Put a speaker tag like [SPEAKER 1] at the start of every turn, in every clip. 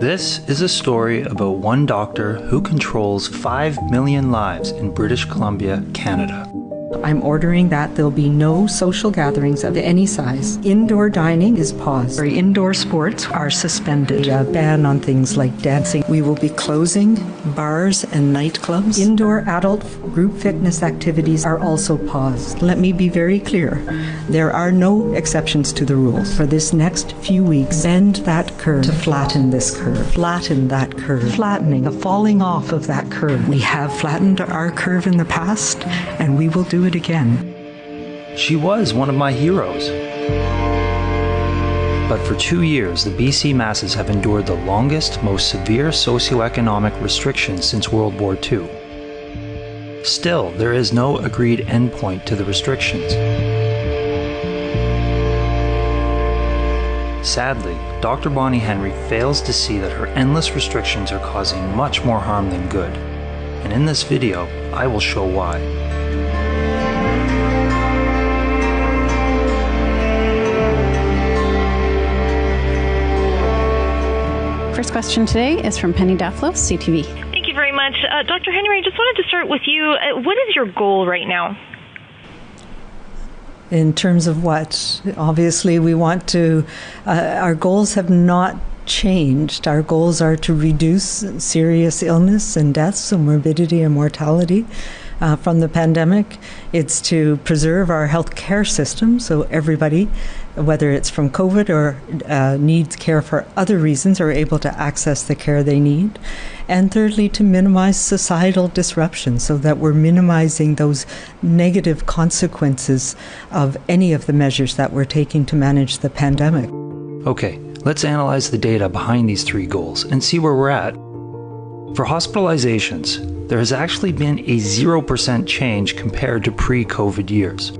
[SPEAKER 1] This is a story about one doctor who controls 5 million lives in British Columbia, Canada.
[SPEAKER 2] I'm ordering that there'll be no social gatherings of any size. Indoor dining is paused. Indoor sports are suspended. A ban on things like dancing. We will be closing bars and nightclubs. Indoor adult group fitness activities are also paused. Let me be very clear. There are no exceptions to the rules. For this next few weeks, bend that curve to flatten this curve. Flatten that curve. Flattening, a falling off of that curve. We have flattened our curve in the past, and we will do it again.
[SPEAKER 1] She was one of my heroes. But for 2 years, the BC masses have endured the longest, most severe socioeconomic restrictions since World War II. Still, there is no agreed endpoint to the restrictions. Sadly, Dr. Bonnie Henry fails to see that her endless restrictions are causing much more harm than good. And in this video, I will show why.
[SPEAKER 3] First question today is from Penny Dafflo, CTV.
[SPEAKER 4] Thank you very much. Dr. Henry, I just wanted to start with you. What is your goal right now?
[SPEAKER 2] In terms of what? Obviously, we want to, our goals have not changed. Our goals are to reduce serious illness and deaths, so morbidity and mortality from the pandemic. It's to preserve our healthcare system, so everybody, whether it's from COVID or needs care for other reasons, are able to access the care they need. And thirdly, to minimize societal disruption so that we're minimizing those negative consequences of any of the measures that we're taking to manage the pandemic.
[SPEAKER 1] Okay, let's analyze the data behind these three goals and see where we're at. For hospitalizations, there has actually been a 0% change compared to pre-COVID years.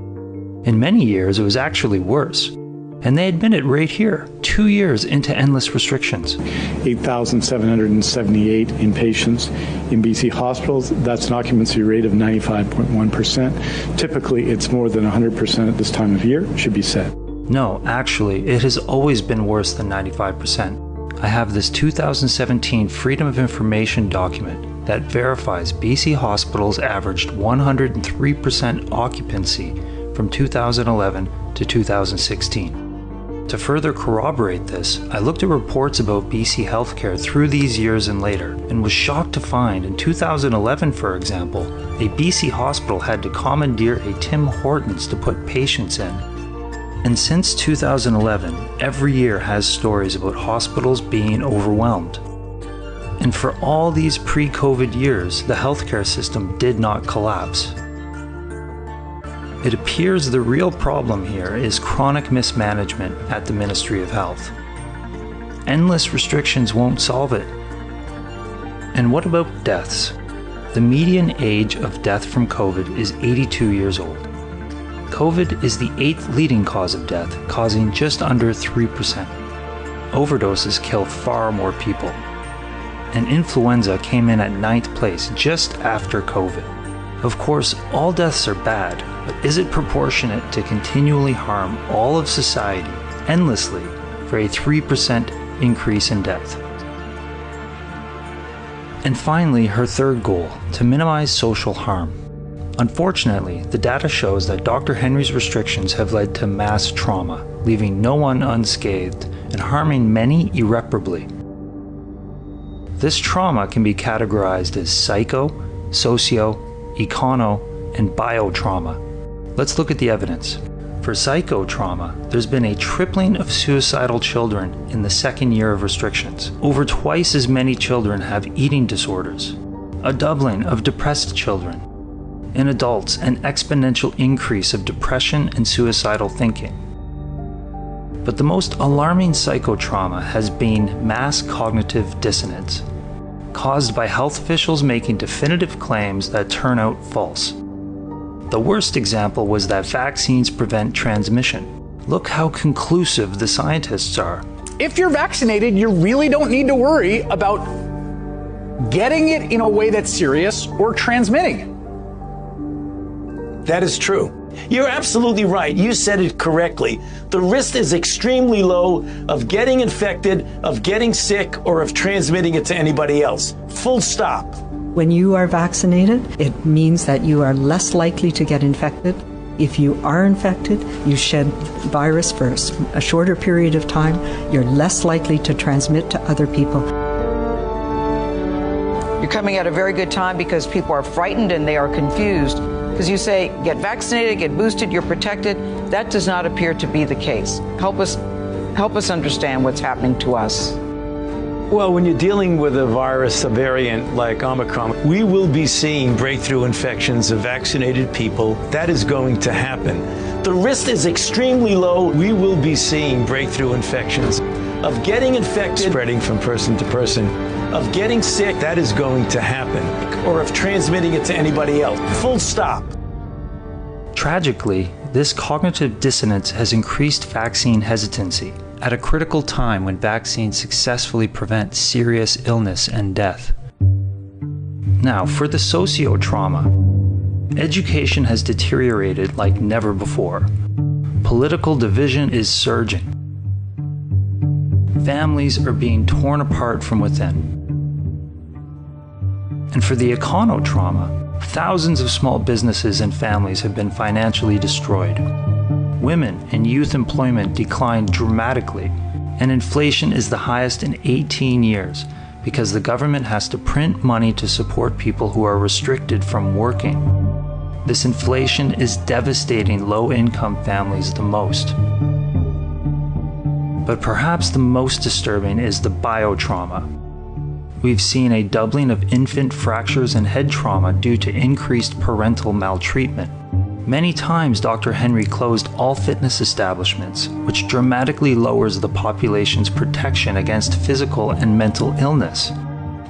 [SPEAKER 1] In many years, it was actually worse. And they admit it right here, 2 years into endless restrictions.
[SPEAKER 5] 8,778 inpatients in BC hospitals. That's an occupancy rate of 95.1%. Typically, it's more than 100% at this time of year, should be said.
[SPEAKER 1] No, actually, it has always been worse than 95%. I have this 2017 Freedom of Information document that verifies BC hospitals averaged 103% occupancy from 2011 to 2016. To further corroborate this, I looked at reports about BC healthcare through these years and later, and was shocked to find in 2011, for example, a BC hospital had to commandeer a Tim Hortons to put patients in. And since 2011, every year has stories about hospitals being overwhelmed. And for all these pre-COVID years, the healthcare system did not collapse. It appears the real problem here is chronic mismanagement at the Ministry of Health. Endless restrictions won't solve it. And what about deaths? The median age of death from COVID is 82 years old. COVID is the 8th leading cause of death, causing just under 3%. Overdoses kill far more people. And influenza came in at 9th place just after COVID. Of course, all deaths are bad, but is it proportionate to continually harm all of society endlessly for a 3% increase in death? And finally, her third goal, to minimize social harm. Unfortunately, the data shows that Dr. Henry's restrictions have led to mass trauma, leaving no one unscathed and harming many irreparably. This trauma can be categorized as psycho, socio, econo, and biotrauma. Let's look at the evidence. For psychotrauma, there's been a tripling of suicidal children in the second year of restrictions. Over twice as many children have eating disorders. A doubling of depressed children. In adults, an exponential increase of depression and suicidal thinking. But the most alarming psychotrauma has been mass cognitive dissonance, caused by health officials making definitive claims that turn out false. The worst example was that vaccines prevent transmission. Look how conclusive the scientists are.
[SPEAKER 6] If you're vaccinated, you really don't need to worry about getting it in a way that's serious or transmitting it.
[SPEAKER 7] That is true. You're absolutely right. You said it correctly. The risk is extremely low of getting infected, of getting sick, or of transmitting it to anybody else. Full stop.
[SPEAKER 2] When you are vaccinated, it means that you are less likely to get infected. If you are infected, you shed virus for a shorter period of time, you're less likely to transmit to other people.
[SPEAKER 8] You're coming at a very good time because people are frightened and they are confused. Because you say, get vaccinated, get boosted, you're protected. That does not appear to be the case. Help us understand what's happening to us.
[SPEAKER 7] Well, when you're dealing with a virus, a variant like Omicron, we will be seeing breakthrough infections of vaccinated people. That is going to happen. The risk is extremely low. We will be seeing breakthrough infections of getting infected, spreading from person to person, of getting sick. That is going to happen, or of transmitting it to anybody else. Full stop.
[SPEAKER 1] Tragically, this cognitive dissonance has increased vaccine hesitancy at a critical time when vaccines successfully prevent serious illness and death. Now, for the socio-trauma, education has deteriorated like never before. Political division is surging. Families are being torn apart from within. And for the econo-trauma, thousands of small businesses and families have been financially destroyed. Women and youth employment declined dramatically, and inflation is the highest in 18 years because the government has to print money to support people who are restricted from working. This inflation is devastating low-income families the most. But perhaps the most disturbing is the biotrauma. We've seen a doubling of infant fractures and head trauma due to increased parental maltreatment. Many times, Dr. Henry closed all fitness establishments, which dramatically lowers the population's protection against physical and mental illness.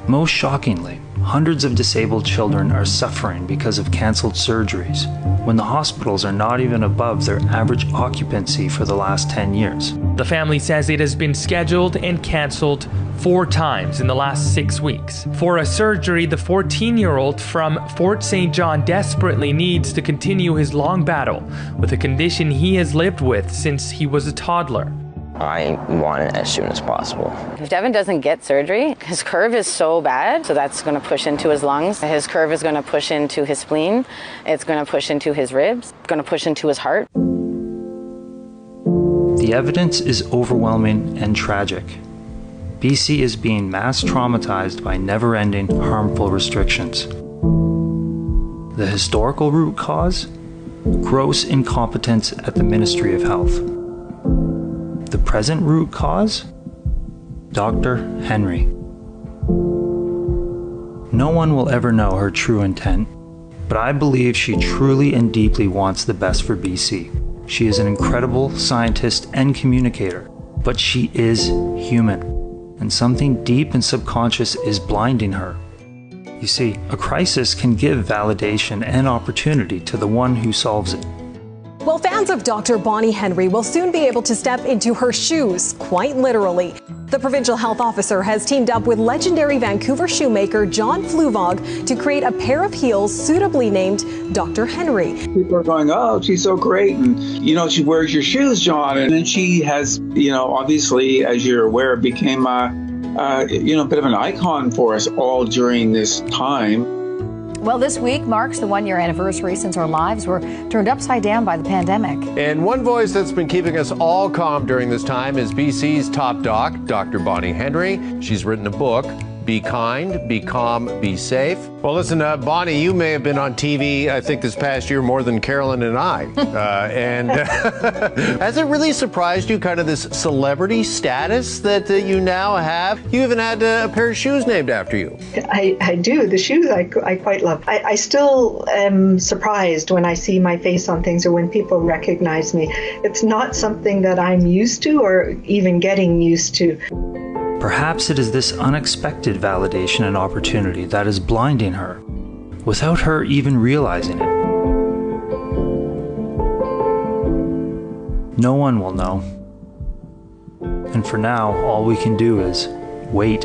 [SPEAKER 1] Most shockingly, hundreds of disabled children are suffering because of canceled surgeries, when the hospitals are not even above their average occupancy for the last 10 years.
[SPEAKER 9] The family says it has been scheduled and canceled 4 times in the last 6 weeks. For a surgery, the 14-year-old from Fort St. John desperately needs to continue his long battle with a condition he has lived with since he was a toddler.
[SPEAKER 10] I want it as soon as possible.
[SPEAKER 11] If Devin doesn't get surgery, his curve is so bad, so that's going to push into his lungs. His curve is going to push into his spleen. It's going to push into his ribs. It's going to push into his heart.
[SPEAKER 1] The evidence is overwhelming and tragic. BC is being mass traumatized by never-ending harmful restrictions. The historical root cause? Gross incompetence at the Ministry of Health. The present root cause? Dr. Henry. No one will ever know her true intent, but I believe she truly and deeply wants the best for BC. She is an incredible scientist and communicator, but she is human, and something deep and subconscious is blinding her. You see, a crisis can give validation and opportunity to the one who solves it.
[SPEAKER 12] Well, fans of Dr. Bonnie Henry will soon be able to step into her shoes, quite literally. The provincial health officer has teamed up with legendary Vancouver shoemaker John Fluvog to create a pair of heels suitably named Dr. Henry.
[SPEAKER 13] People are going, oh, she's so great. And, she wears your shoes, John. And then she has, obviously, as you're aware, became a bit of an icon for us all during this time.
[SPEAKER 14] Well, this week marks the one-year anniversary since our lives were turned upside down by the pandemic.
[SPEAKER 15] And one voice that's been keeping us all calm during this time is BC's top doc, Dr. Bonnie Henry. She's written a book, Be Kind, Be Calm, Be Safe. Well, listen, Bonnie, you may have been on TV, I think, this past year more than Carolyn and I. Has it really surprised you, kind of this celebrity status that you now have? You even had a pair of shoes named after you.
[SPEAKER 16] I do. The shoes I quite love. I still am surprised when I see my face on things or when people recognize me. It's not something that I'm used to or even getting used to.
[SPEAKER 1] Perhaps it is this unexpected validation and opportunity that is blinding her, without her even realizing it. No one will know. And for now, all we can do is wait.